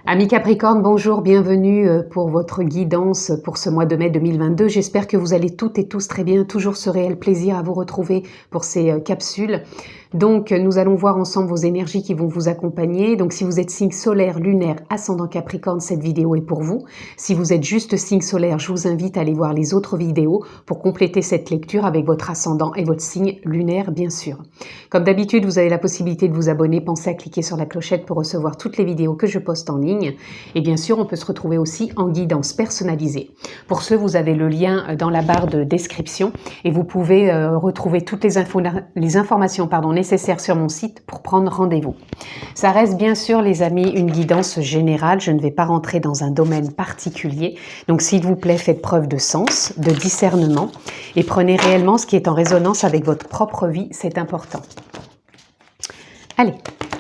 Amis Capricorne, bonjour, bienvenue pour votre guidance pour ce mois de mai 2022. J'espère que vous allez toutes et tous très bien, toujours ce réel plaisir à vous retrouver pour ces capsules. Donc, nous allons voir ensemble vos énergies qui vont vous accompagner. Donc, si vous êtes signe solaire, lunaire, ascendant Capricorne, cette vidéo est pour vous. Si vous êtes juste signe solaire, je vous invite à aller voir les autres vidéos pour compléter cette lecture avec votre ascendant et votre signe lunaire, bien sûr. Comme d'habitude, vous avez la possibilité de vous abonner. Pensez à cliquer sur la clochette pour recevoir toutes les vidéos que je poste en ligne. Et bien sûr, on peut se retrouver aussi en guidance personnalisée. Pour ce, vous avez le lien dans la barre de description et vous pouvez retrouver toutes les informations nécessaires sur mon site pour prendre rendez-vous. Ça reste bien sûr, les amis, une guidance générale. Je ne vais pas rentrer dans un domaine particulier. Donc, s'il vous plaît, faites preuve de sens, de discernement et prenez réellement ce qui est en résonance avec votre propre vie. C'est important. Allez,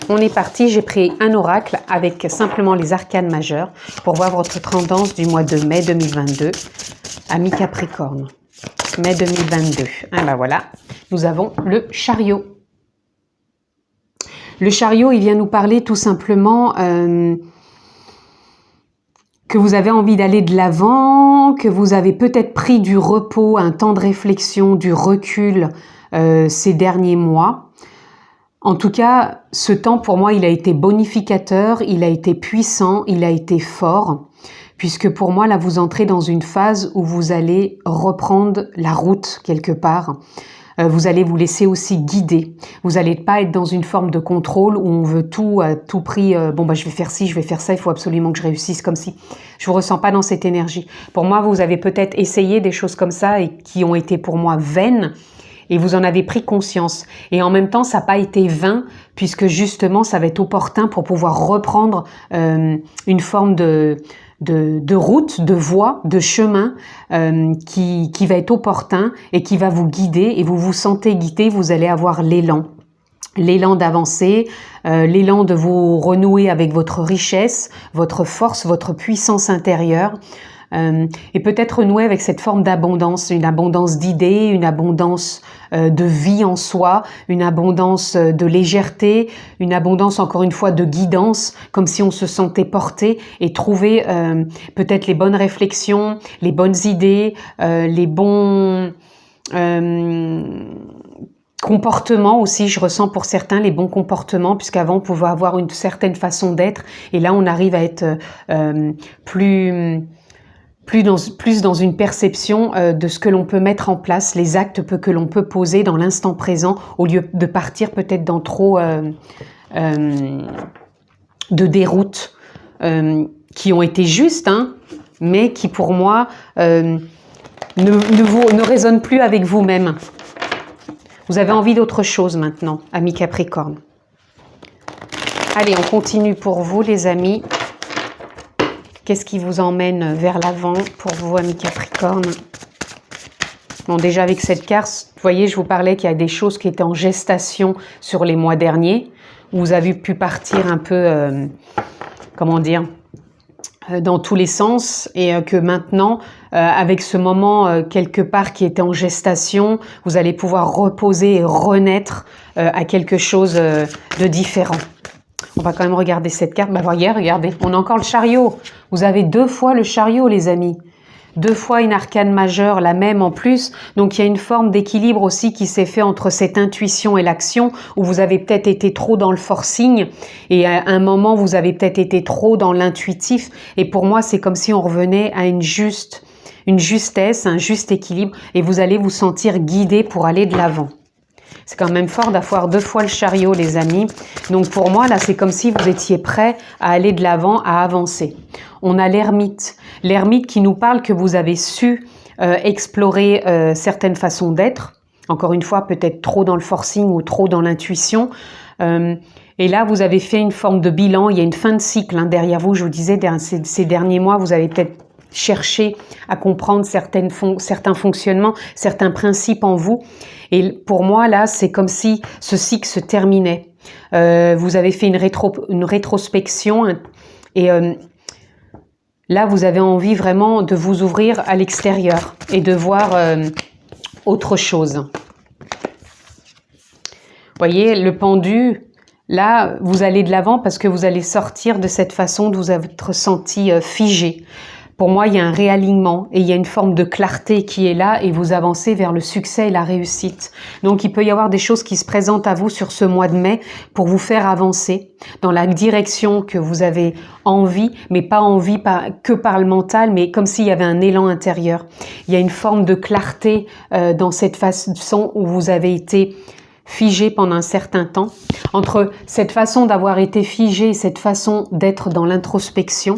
on est parti. J'ai pris un oracle avec simplement les arcanes majeures pour voir votre tendance du mois de mai 2022. Amis Capricorne, mai 2022. Ah ben voilà, nous avons le chariot. Le chariot, il vient nous parler tout simplement que vous avez envie d'aller de l'avant, que vous avez peut-être pris du repos, un temps de réflexion, du recul ces derniers mois. En tout cas, ce temps, pour moi, il a été bonificateur, il a été puissant, il a été fort, puisque pour moi, là, vous entrez dans une phase où vous allez reprendre la route quelque part. Vous allez vous laisser aussi guider. Vous n'allez pas être dans une forme de contrôle où on veut tout à tout prix. Je vais faire ci, je vais faire ça, il faut absolument que je réussisse comme si. Je vous ressens pas dans cette énergie. Pour moi, vous avez peut-être essayé des choses comme ça et qui ont été pour moi vaines. Et vous en avez pris conscience. Et en même temps, ça n'a pas été vain, puisque justement, ça va être opportun pour pouvoir reprendre une forme de route, de voie, de chemin qui va être opportun et qui va vous guider. Et vous vous sentez guidé, vous allez avoir l'élan. L'élan d'avancer, l'élan de vous renouer avec votre richesse, votre force, votre puissance intérieure. Et peut-être renouer avec cette forme d'abondance, une abondance d'idées, une abondance de vie en soi, une abondance de légèreté, une abondance encore une fois de guidance, comme si on se sentait porté et trouver peut-être les bonnes réflexions, les bonnes idées, les bons comportements aussi, je ressens pour certains les bons comportements, puisqu'avant on pouvait avoir une certaine façon d'être et là on arrive à être plus dans une perception de ce que l'on peut mettre en place, les actes que l'on peut poser dans l'instant présent, au lieu de partir peut-être dans trop de déroutes qui ont été justes, hein, mais qui pour moi ne résonnent plus avec vous-même. Vous avez envie d'autre chose maintenant, amis Capricorne. Allez, on continue pour vous, les amis. Qu'est-ce qui vous emmène vers l'avant pour vous, amis Capricorne? Bon, déjà avec cette carte, vous voyez, je vous parlais qu'il y a des choses qui étaient en gestation sur les mois derniers, où vous avez pu partir un peu, dans tous les sens, et que maintenant, avec ce moment quelque part qui était en gestation, vous allez pouvoir reposer et renaître à quelque chose de différent. On va quand même regarder cette carte. Bah voyez, regardez, on a encore le chariot. Vous avez 2 fois le chariot, les amis. 2 fois une arcane majeure, la même en plus. Donc il y a une forme d'équilibre aussi qui s'est fait entre cette intuition et l'action, où vous avez peut-être été trop dans le forcing et à un moment vous avez peut-être été trop dans l'intuitif. Et pour moi, c'est comme si on revenait à une justesse, un juste équilibre, et vous allez vous sentir guidé pour aller de l'avant. C'est quand même fort d'avoir 2 fois le chariot, les amis. Donc pour moi, là, c'est comme si vous étiez prêt à aller de l'avant, à avancer. On a l'ermite. L'ermite qui nous parle que vous avez su explorer certaines façons d'être. Encore une fois, peut-être trop dans le forcing ou trop dans l'intuition. Et là, vous avez fait une forme de bilan. Il y a une fin de cycle derrière vous. Je vous disais, ces derniers mois, vous avez peut-être cherché à comprendre certains fonctionnements, certains principes en vous. Et pour moi, là, c'est comme si ce cycle se terminait. Vous avez fait une rétrospection et là, vous avez envie vraiment de vous ouvrir à l'extérieur et de voir autre chose. Vous voyez, le pendu, Là, vous allez de l'avant parce que vous allez sortir de cette façon de vous être senti figé. Pour moi, il y a un réalignement et il y a une forme de clarté qui est là et vous avancez vers le succès et la réussite. Donc, il peut y avoir des choses qui se présentent à vous sur ce mois de mai pour vous faire avancer dans la direction que vous avez envie, mais pas envie que par le mental, mais comme s'il y avait un élan intérieur. Il y a une forme de clarté dans cette façon où vous avez été figé pendant un certain temps. Entre cette façon d'avoir été figé et cette façon d'être dans l'introspection,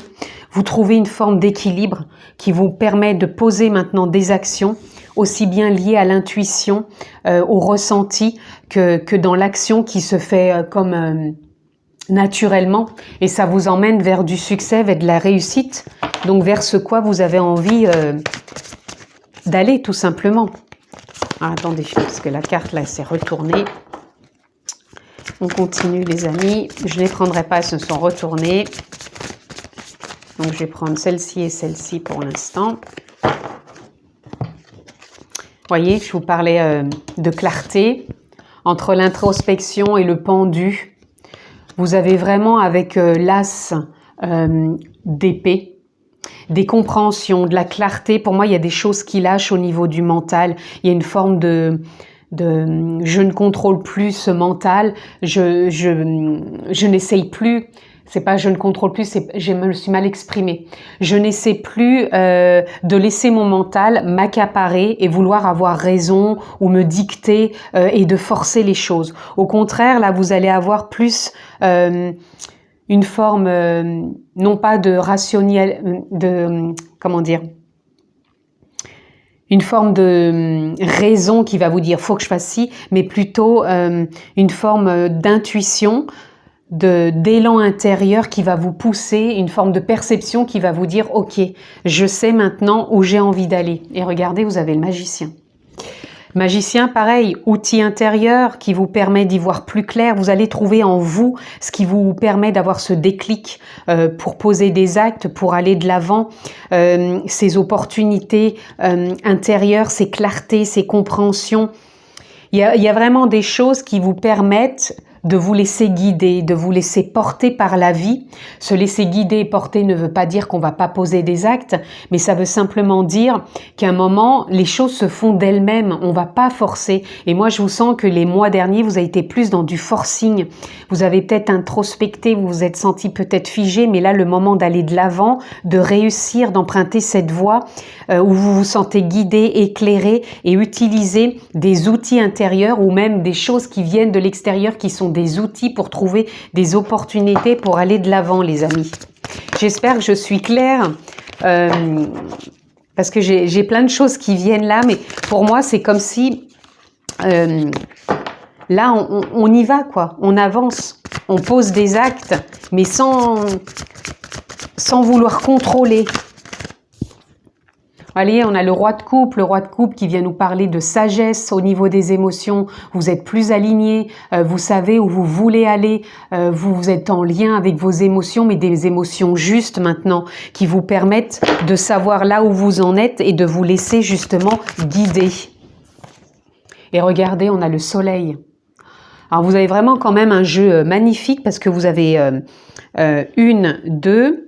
vous trouvez une forme d'équilibre qui vous permet de poser maintenant des actions aussi bien liées à l'intuition, au ressenti, que dans l'action qui se fait comme naturellement. Et ça vous emmène vers du succès, vers de la réussite, donc vers ce quoi vous avez envie d'aller tout simplement. Ah, attendez, parce que la carte là s'est retournée. On continue les amis. Je ne les prendrai pas, elles se sont retournées. Donc je vais prendre celle-ci et celle-ci pour l'instant. Voyez, je vous parlais de clarté entre l'introspection et le pendu. Vous avez vraiment avec l'as d'épée des compréhensions, de la clarté. Pour moi, il y a des choses qui lâchent au niveau du mental. Il y a une forme de je ne contrôle plus ce mental, je n'essaye plus. C'est pas je ne contrôle plus, je me suis mal exprimée. Je n'essaie plus de laisser mon mental m'accaparer et vouloir avoir raison ou me dicter et de forcer les choses. Au contraire, là, vous allez avoir plus une forme, non pas de rationnel, comment dire, une forme de raison qui va vous dire faut que je fasse ci, mais plutôt une forme d'intuition, d'élan intérieur qui va vous pousser, une forme de perception qui va vous dire ok, je sais maintenant où j'ai envie d'aller. Et regardez, vous avez le magicien. Magicien, pareil, outil intérieur qui vous permet d'y voir plus clair. Vous allez trouver en vous ce qui vous permet d'avoir ce déclic pour poser des actes, pour aller de l'avant, ces opportunités intérieures, ces clartés, ces compréhensions. Il y a vraiment des choses qui vous permettent de vous laisser guider, de vous laisser porter par la vie. Se laisser guider et porter ne veut pas dire qu'on va pas poser des actes, mais ça veut simplement dire qu'à un moment, les choses se font d'elles-mêmes, on va pas forcer. Et moi, je vous sens que les mois derniers, vous avez été plus dans du forcing. Vous avez peut-être introspecté, vous vous êtes senti peut-être figé, mais là, le moment d'aller de l'avant, de réussir, d'emprunter cette voie où vous vous sentez guidé, éclairé et utiliser des outils intérieurs ou même des choses qui viennent de l'extérieur qui sont des outils pour trouver des opportunités pour aller de l'avant, les amis. J'espère que je suis claire parce que j'ai plein de choses qui viennent là, mais pour moi, c'est comme si là, on y va, quoi. On avance, on pose des actes, mais sans vouloir contrôler. Allez, on a le roi de coupe qui vient nous parler de sagesse au niveau des émotions. Vous êtes plus aligné, vous savez où vous voulez aller, vous êtes en lien avec vos émotions, mais des émotions justes maintenant, qui vous permettent de savoir là où vous en êtes et de vous laisser justement guider. Et regardez, on a le soleil. Alors vous avez vraiment quand même un jeu magnifique parce que vous avez 1, 2...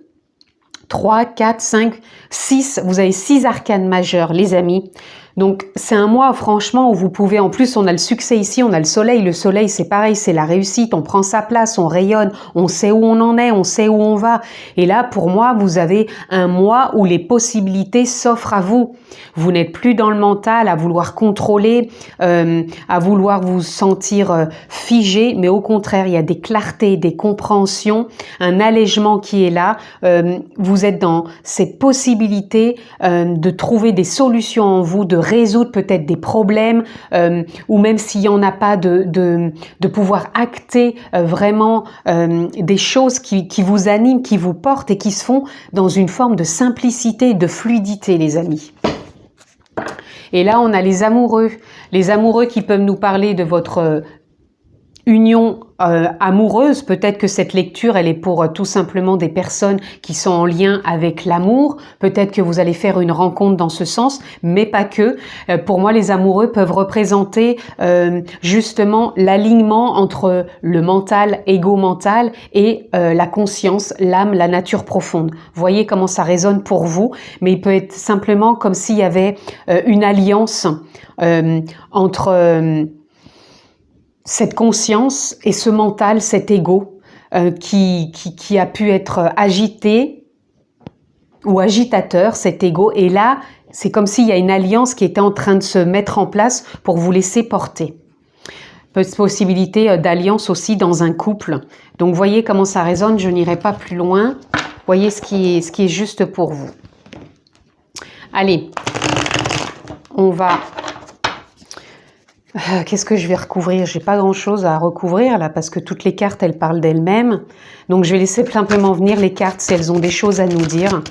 3, 4, 5, 6, vous avez 6 arcanes majeures, les amis. Donc, c'est un mois, franchement, où vous pouvez, en plus, on a le succès ici, on a le soleil, c'est pareil, c'est la réussite, on prend sa place, on rayonne, on sait où on en est, on sait où on va. Et là, pour moi, vous avez un mois où les possibilités s'offrent à vous. Vous n'êtes plus dans le mental, à vouloir contrôler, à vouloir vous sentir figé, mais au contraire, il y a des clartés, des compréhensions, un allègement qui est là. Vous êtes dans cette possibilité de trouver des solutions en vous, de résoudre peut-être des problèmes, ou même s'il n'y en a pas, de pouvoir acter vraiment des choses qui vous animent, qui vous portent et qui se font dans une forme de simplicité, de fluidité, les amis. Et là, on a les amoureux qui peuvent nous parler de votre union amoureuse. Peut-être que cette lecture, elle est pour tout simplement des personnes qui sont en lien avec l'amour. Peut-être que vous allez faire une rencontre dans ce sens, mais pas que. Pour moi, les amoureux peuvent représenter justement l'alignement entre le mental, ego mental et la conscience, l'âme, la nature profonde. Voyez comment ça résonne pour vous, mais il peut être simplement comme s'il y avait une alliance entre cette conscience et ce mental, cet ego qui a pu être agité ou agitateur, cet ego. Et là, c'est comme s'il y a une alliance qui était en train de se mettre en place pour vous laisser porter. Possibilité d'alliance aussi dans un couple. Donc, voyez comment ça résonne. Je n'irai pas plus loin. Voyez ce qui est juste pour vous. Allez, on va... Qu'est-ce que je vais recouvrir? J'ai pas grand-chose à recouvrir là parce que toutes les cartes, elles parlent d'elles-mêmes. Donc, je vais laisser simplement venir les cartes si elles ont des choses à nous dire.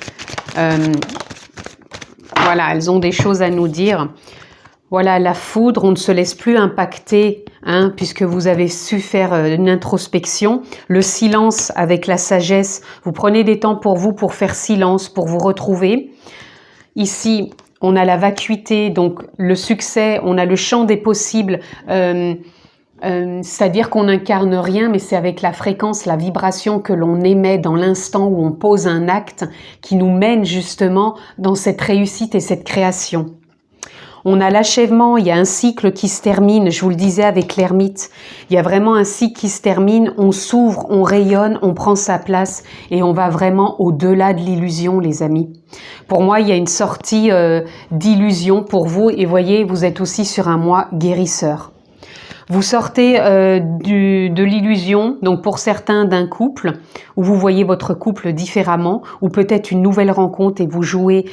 Voilà, elles ont des choses à nous dire. Voilà, la foudre, on ne se laisse plus impacter, hein, puisque vous avez su faire une introspection. Le silence avec la sagesse, vous prenez des temps pour vous, pour faire silence, pour vous retrouver. Ici, on a la vacuité, donc le succès, on a le champ des possibles, c'est-à-dire qu'on n'incarne rien, mais c'est avec la fréquence, la vibration que l'on émet dans l'instant où on pose un acte qui nous mène justement dans cette réussite et cette création. On a l'achèvement, il y a un cycle qui se termine, je vous le disais avec l'ermite, il y a vraiment un cycle qui se termine, on s'ouvre, on rayonne, on prend sa place et on va vraiment au-delà de l'illusion, les amis. Pour moi, il y a une sortie d'illusion pour vous et voyez, vous êtes aussi sur un mois guérisseur. Vous sortez de l'illusion, donc pour certains d'un couple, où vous voyez votre couple différemment, ou peut-être une nouvelle rencontre et vous jouez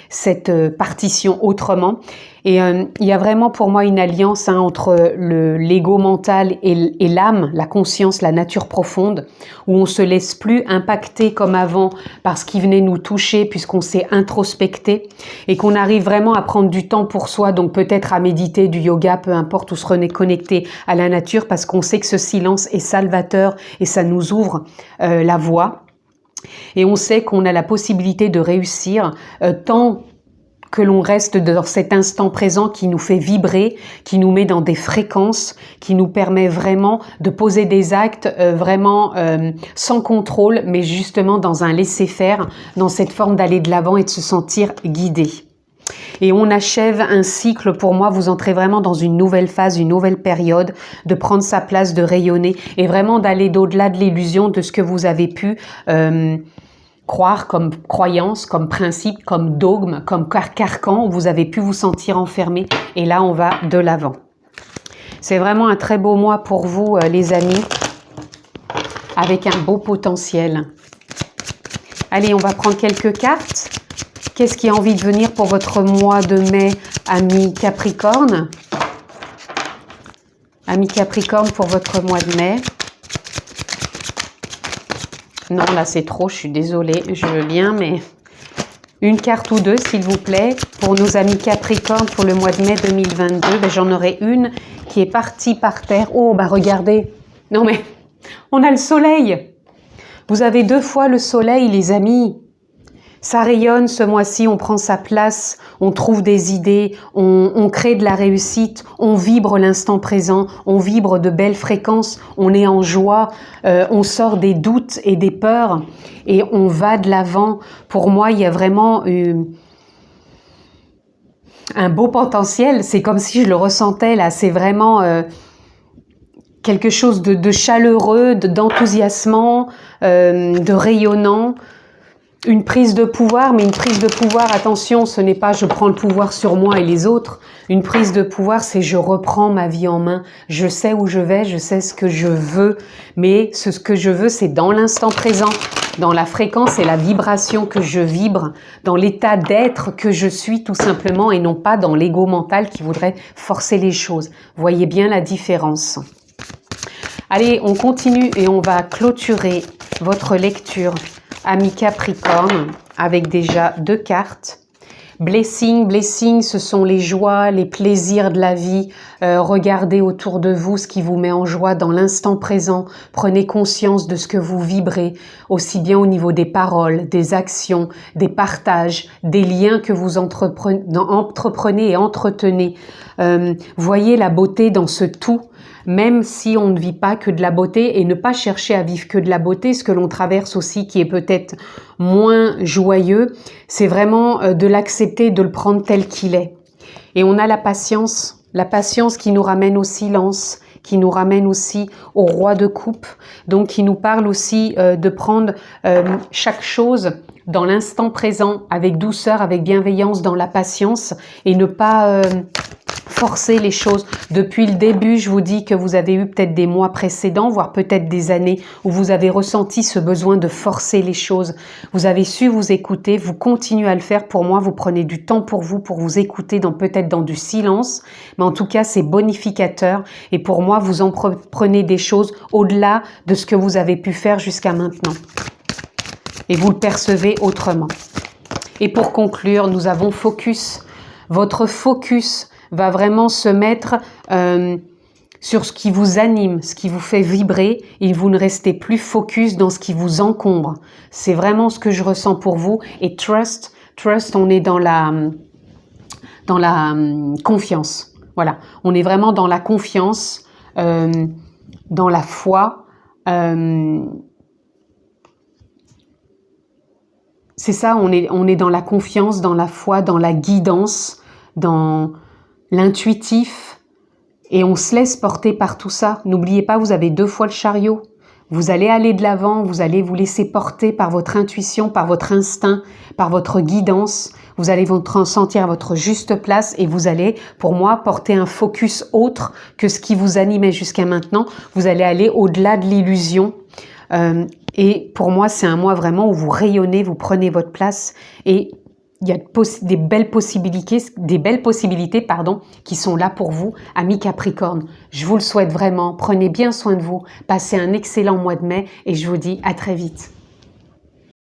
cette partition autrement. Et il y a vraiment pour moi une alliance entre l'ego mental et l'âme, la conscience, la nature profonde, où on se laisse plus impacter comme avant par ce qui venait nous toucher puisqu'on s'est introspecté et qu'on arrive vraiment à prendre du temps pour soi, donc peut-être à méditer, du yoga, peu importe, ou se reconnecter à la nature parce qu'on sait que ce silence est salvateur et ça nous ouvre la voie. Et on sait qu'on a la possibilité de réussir tant que l'on reste dans cet instant présent qui nous fait vibrer, qui nous met dans des fréquences, qui nous permet vraiment de poser des actes vraiment sans contrôle, mais justement dans un laisser-faire, dans cette forme d'aller de l'avant et de se sentir guidé. Et on achève un cycle, pour moi, vous entrez vraiment dans une nouvelle phase, une nouvelle période, de prendre sa place, de rayonner et vraiment d'aller d'au-delà de l'illusion de ce que vous avez pu croire comme croyance, comme principe, comme dogme, comme carcan, où vous avez pu vous sentir enfermé. Et là, on va de l'avant. C'est vraiment un très beau mois pour vous, les amis, avec un beau potentiel. Allez, on va prendre quelques cartes. Qu'est-ce qui a envie de venir pour votre mois de mai, amis Capricorne? Amis Capricorne, pour votre mois de mai. Non, là c'est trop, je suis désolée, je veux bien, mais une carte ou deux, s'il vous plaît, pour nos amis Capricorne pour le mois de mai 2022. Ben, j'en aurai une qui est partie par terre. Oh, bah regardez. Non mais, on a le soleil. Vous avez 2 fois le soleil, les amis. Ça rayonne ce mois-ci, on prend sa place, on trouve des idées, on crée de la réussite, on vibre l'instant présent, on vibre de belles fréquences, on est en joie, on sort des doutes et des peurs et on va de l'avant. Pour moi, il y a vraiment un beau potentiel, c'est comme si je le ressentais là, c'est vraiment quelque chose de chaleureux, d'enthousiasmant, de rayonnant. Une prise de pouvoir, mais une prise de pouvoir, attention, ce n'est pas je prends le pouvoir sur moi et les autres. Une prise de pouvoir, c'est je reprends ma vie en main. Je sais où je vais, je sais ce que je veux, mais ce que je veux, c'est dans l'instant présent, dans la fréquence et la vibration que je vibre, dans l'état d'être que je suis tout simplement et non pas dans l'ego mental qui voudrait forcer les choses. Voyez bien la différence. Allez, on continue et on va clôturer votre lecture. Amis Capricorne, avec déjà 2 cartes. Blessing, blessing, ce sont les joies, les plaisirs de la vie. Regardez autour de vous ce qui vous met en joie dans l'instant présent. Prenez conscience de ce que vous vibrez, aussi bien au niveau des paroles, des actions, des partages, des liens que vous entreprenez et entretenez. Voyez la beauté dans ce tout. Même si on ne vit pas que de la beauté, et ne pas chercher à vivre que de la beauté, ce que l'on traverse aussi qui est peut-être moins joyeux, c'est vraiment de l'accepter, de le prendre tel qu'il est. Et on a la patience qui nous ramène au silence, qui nous ramène aussi au roi de coupe, donc qui nous parle aussi de prendre chaque chose dans l'instant présent, avec douceur, avec bienveillance, dans la patience, et ne pas forcer les choses. Depuis le début, je vous dis que vous avez eu peut-être des mois précédents, voire peut-être des années, où vous avez ressenti ce besoin de forcer les choses. Vous avez su vous écouter, vous continuez à le faire. Pour moi, vous prenez du temps pour vous écouter, peut-être dans du silence, mais en tout cas, c'est bonificateur. Et pour moi, vous en prenez des choses au-delà de ce que vous avez pu faire jusqu'à maintenant. Et vous le percevez autrement. Et pour conclure, nous avons focus. Votre focus va vraiment se mettre sur ce qui vous anime, ce qui vous fait vibrer, et vous ne restez plus focus dans ce qui vous encombre. C'est vraiment ce que je ressens pour vous. Et trust, on est dans la confiance. Voilà, on est vraiment dans la confiance, dans la foi. C'est ça, on est dans la confiance, dans la foi, dans la guidance, dans l'intuitif, et on se laisse porter par tout ça. N'oubliez pas, vous avez 2 fois le chariot. Vous allez aller de l'avant, vous allez vous laisser porter par votre intuition, par votre instinct, par votre guidance. Vous allez vous sentir à votre juste place et vous allez, pour moi, porter un focus autre que ce qui vous animait jusqu'à maintenant. Vous allez aller au-delà de l'illusion. Et pour moi, c'est un mois vraiment où vous rayonnez, vous prenez votre place, et il y a des belles possibilités, qui sont là pour vous, amis Capricorne. Je vous le souhaite vraiment. Prenez bien soin de vous. Passez un excellent mois de mai et je vous dis à très vite.